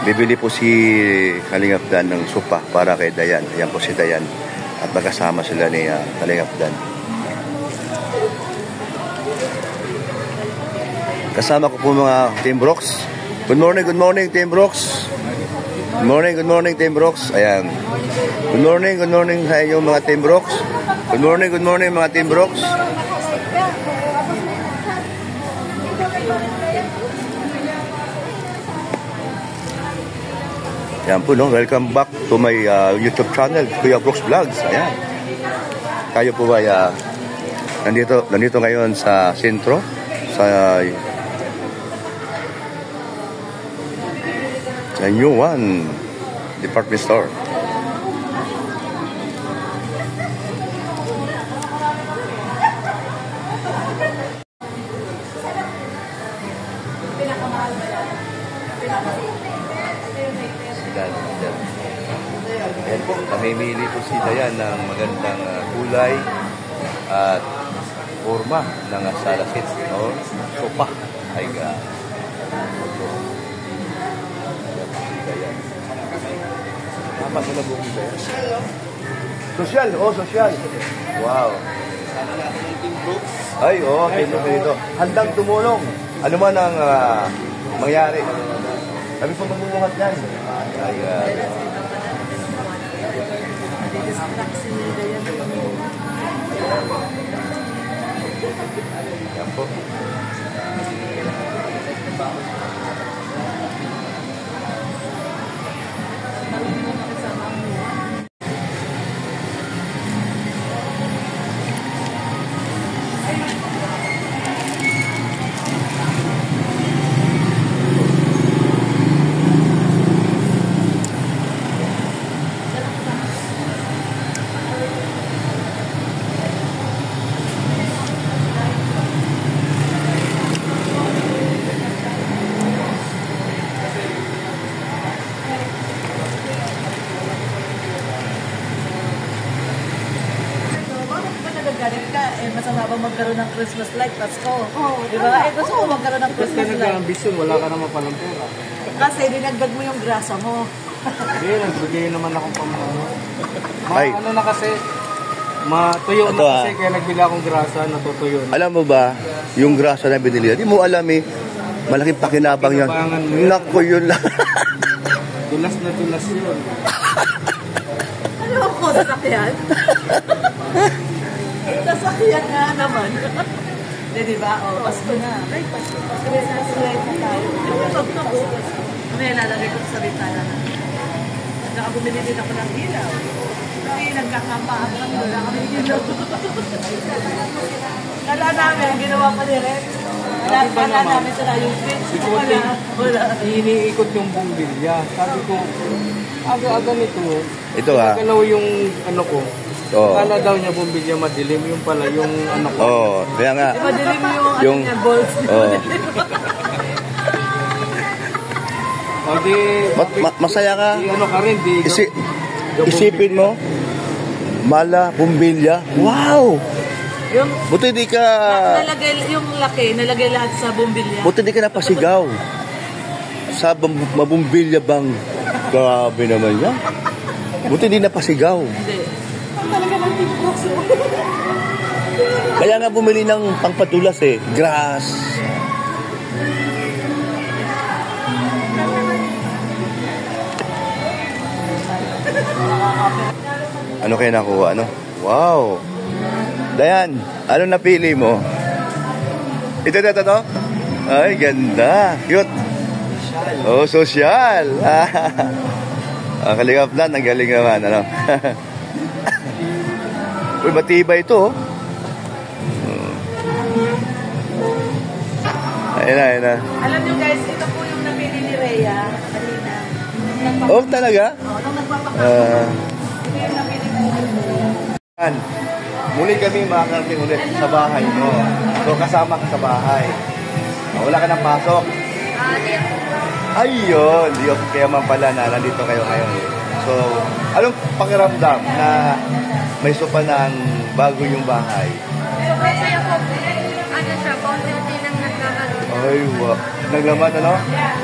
Bibili po si Kalingap Dan ng sopa para kay Dayan. Ayan po si Dayan. At magkasama sila ni Kalingap Dan. Kasama ko po mga Team Brooks. Good morning Team Brooks. Good morning Team Brooks. Ayan. Good morning sa inyong mga Team Brooks. Good morning mga Team Brooks. Ayan po, no? Welcome back to my YouTube channel, Kuya Brooks Vlogs. Ayan. Kayo po ba nandito ngayon sa sentro, sa New One Department Store. Ayan po, namimili po si Dayan ng magandang kulay at forma ng salasit o sopa. Ay apa sila buong Dayan? Social, social. Wow. Ay, Team Brooks dito. Handang tumulong. Ano man ang mangyari. Kami po magbubungat yan. Ay, yan po. Masama ba magkaroon ng Christmas light, Pasko? Di ba? Gusto mo magkaroon ng Christmas light. Kasi nag-ambisyon, wala ka naman palang pera. Kasi dinagdag mo yung grasa mo. Hindi, nagbigay naman akong pamano. Ano na kasi, matuyo na kasi, kaya nagbili akong grasa, natutuyo na. Alam mo ba, yung grasa na binili, di mo alam malaking pakinabang yan. Naku, yun lang. Tulas na tulas yun. Ano ako, sasakyan? Sasakyan nga naman. Di ba? Pasko na. Ay, Pasko. Pasko na sa tayo. May lalagay ko sa bitala na. Nakabumili din ako ng ilaw. Kasi nagkakapaan kami. Wala kami ilaw. Kala namin, ginawa pa ni Rex. Kala namin sila yung switch. Wala. Iniikot yung bumbilya. Sabi ko, aga-aga nito. Ito galaw yung ano ko. Kala daw niya bumbilya madilim, yung pala yung ano ko. Kaya nga. Madilim yung ano niya, balls. Masaya ka. Ano ka rin, isipin mo, mala, bumbilya. Wow! Buti di ka... Yung laki, nalagay lahat sa bumbilya. Buti di ka napasigaw. Sa mabumbilya bang? Grabe naman yan. Buti di napasigaw. Hindi. Talaga ng Team Brooks. Kaya nga bumili ng pangpatulas grass. Ano kayo nakuha? Wow! Dayan, ano napili mo? Ito. Ay, ganda. Cute. Social. Kalingap na, ang galing naman. Uy, matibay ito. Ayun na. Alam nyo guys, ito po yung napili ni Rhea kanina. Talaga? Nung nagpapakasok. Ito yung napili ko. Muli kami makakarating ulit sa bahay mo. So, kasama ka sa bahay. Wala ka ng pasok. Ayun, kaya man pala na nandito kayo ngayon. So, anong pakiramdam na may sopa ng bago yung bahay? Masaya po. Ano siya, konti lang nagkakaroon. Ay, wow. ng laman, ano?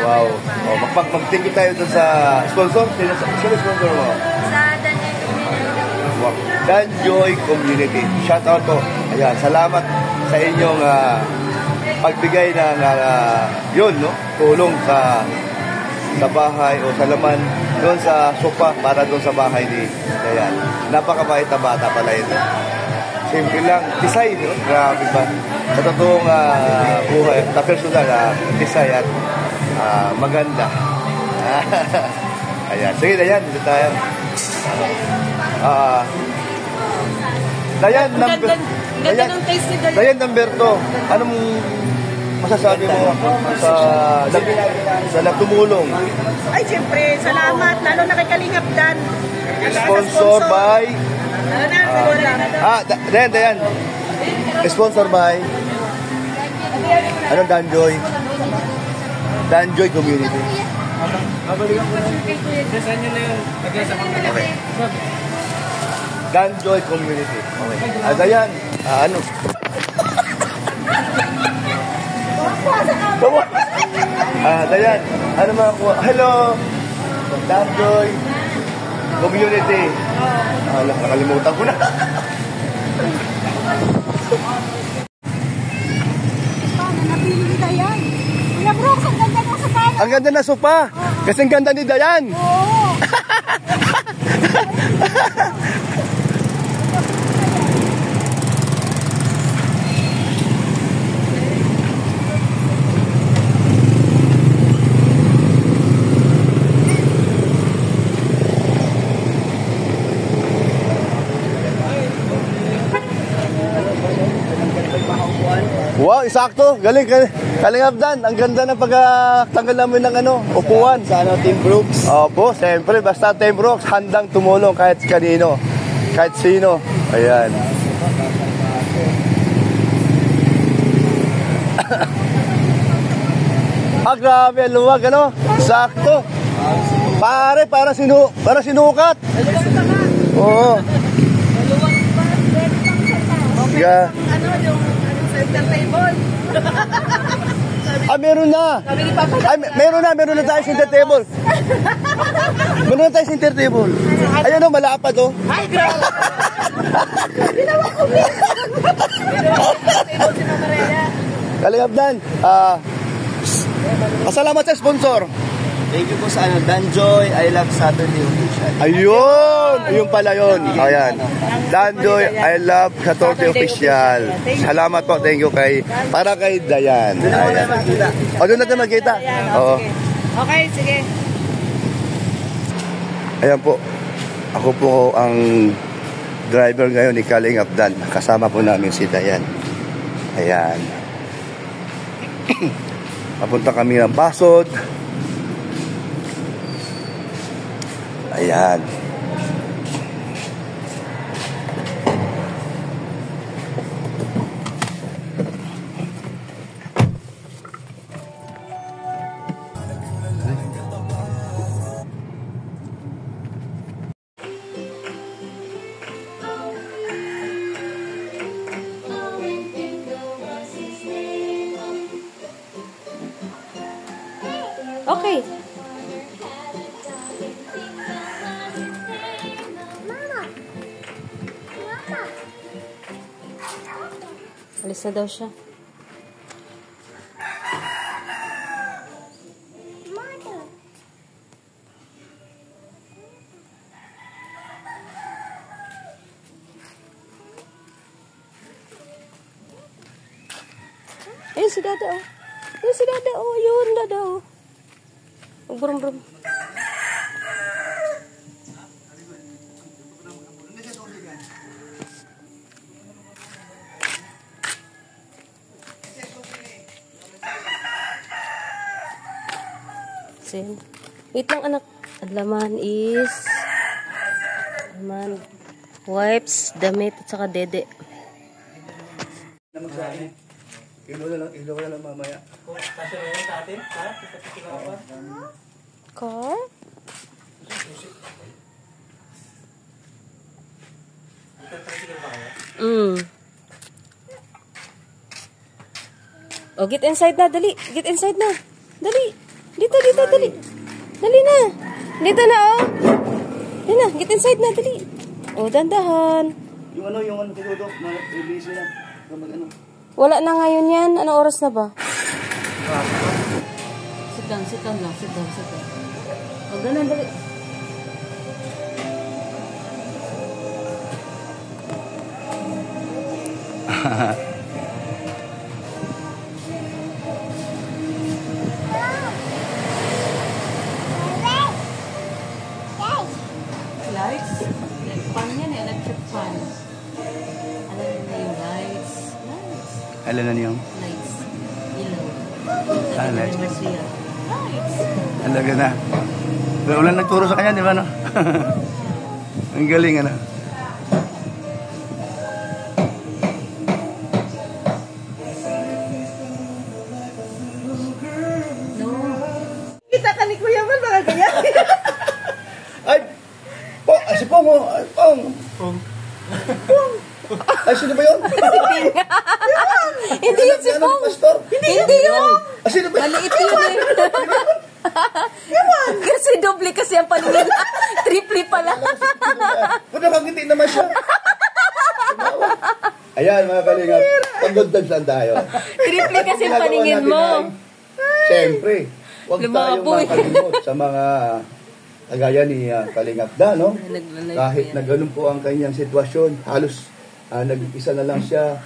Wow. Oh, mag-thank you tayo dun sa sponsor. Sino sponsor mo? Sa Danjoy Community. Wow. Danjoy Community. Shout out po. Ayan, salamat sa inyong pagbigay ng yun, no? Tulong sa bahay o sa laman doon sa sopa para doon sa bahay ni Dayan. Napakabait na bata pala ito. Simple lang. Tisay, no? Grabe ba? Sa totoong buhay, sa personal, tisay at maganda. Ayan. Sige, Dayan. Dito tayo. Dayan, Ganda ng taste ni Dayan. Dayan, number 2. Anong masasabi mo sa nagtumulong? Ay, siyempre, salamat. Lalo na kay Kalingap Dan. Sponsor by... Dayan. Sponsor by... Anong Danjoy? Danjoy Community. Saan nyo na yun? Lagay sa kamera. Okay. Danjoy Community. Okay. Dayan, ano? Dayan, ano mga kuha? Hello! Danjoy Community. Nakalimutan ko na. Napili ni Dayan. Kuya Brooks, ang ganda ng sakana. Ang ganda na sopa. Kasi ang ganda ni Dayan. Oo. Wow, isakto. Galing. Kalingap Dan. Ang ganda ng pagtanggal namin ng upuan. Sa Team Brooks. Opo, siyempre. Basta Team Brooks, handang tumulong kahit kanino. Kahit sino. Ayan. Grabe. Luwag, sakto. Pare, para sinukat. Oo. Yeah. Center table. Meron na. Meron na tayo center table. Meron na tayo center table. Ayun malapad Ay, grabe. Ginawa ko din. Table si Mama Rhea. Kalingap Dan. Salamat sa sponsor. Thank you po sa Danjoy. I love Saturday Official. Ayun pala yun. Ayan. Danjoy, I love Saturday Official. Salamat po. Thank you para kay Dayan. Ayan. Doon natin magkita. Oo. Okay, sige. Ayan po. Ako po ang driver ngayon ni Kalingap Dan. Kasama po namin si Dayan. Ayan. Papunta kami ng Pasod. Ayan. Okay. Alis na daw siya. Ayun si Dada oh. Ayun si Dada oh. Yun Dada oh. Brum-brum. Sin. Wait lang anak. Adlaman is wipes, damit at saka dede. Ilo na lang mamaya. Car? Oh, get inside na, dali. Get inside na. Dali. Dito, dali. Dali na. Dito na, oh. Dali na, get inside na, dali. Oh, dandahan. Yung ano, tinutok, busy na. Mag-ano. Wala na ngayon yan. Anong oras na ba? Sit down lang. O, ganun, dali. Lights? Fan yan, electric fan. Alam na yung lights. Alam na niyo? Lights. Ilaw. Lights. Lights. Alaga na. Pero ulan nagturo sa kanya, di ba, no? Ang galing, ano? No. Kita ka ni Kuya Mal, mga ganyan. Ay! Si Pong, ay, Pong! Ay, sino ba yun? Hindi yun si Pong. Pastor? Hindi yun. Sino ba yun? Maliit yun eh. Kasi doble kasi ang paningin. Triple pala. Kung nakangiti naman siya. Ayan, mga kalingap. Pag-good lang tayo. Triple kasi ang paningin mo. Siyempre, huwag tayong Lumaboy. makalimot sa mga kagaya ni Kalingap Da, no? Kahit na ganun po ang kanyang sitwasyon, halos nag-isa na lang siya.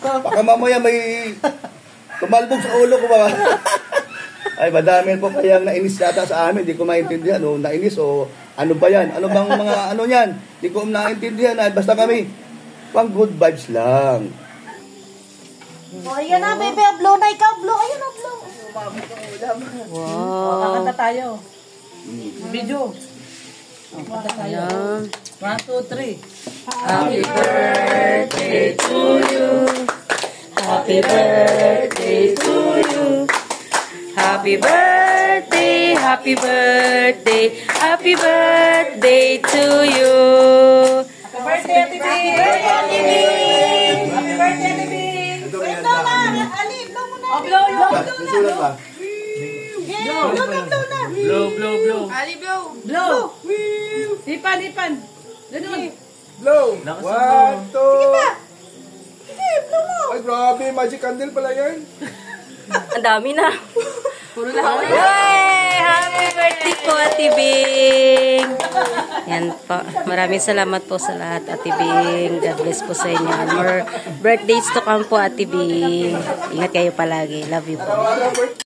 Baka mamaya may tumalbog sa ulo ko ba? Ay, madami po kayang nainis yata sa amin. Di ko maintindihan. O, nainis o ano ba yan? Ano bang mga ano yan? Di ko naintindihan. Ay, basta kami, pang good vibes lang. O, ayan na, bebe. Blow na ikaw. Blow. Ayan na, blow. O, kakanta tayo. Video. O, kanta tayo. 1, 2, 3. Happy birthday to you. Happy birthday to you. Happy birthday, happy birthday, happy birthday to you. Happy birthday, Ate Bing. Happy birthday, Ate Bing. Wait na lang. Ali, blow mo na. Blow yun. Susulat pa. Yeah, blow na. Blow. Ali, blow. Blow. Dipan. Ganun. Blow. 1, 2. Sige, blow mo. Ay, grabe. Magic candle pala yan. Ang dami na. Puro lahat. Yay! Happy birthday po, Ate Bing. Yan po. Maraming salamat po sa lahat, Ate Bing. God bless po sa inyo. And more birthdays to come po, Ate Bing. Ingat kayo palagi. Love you po.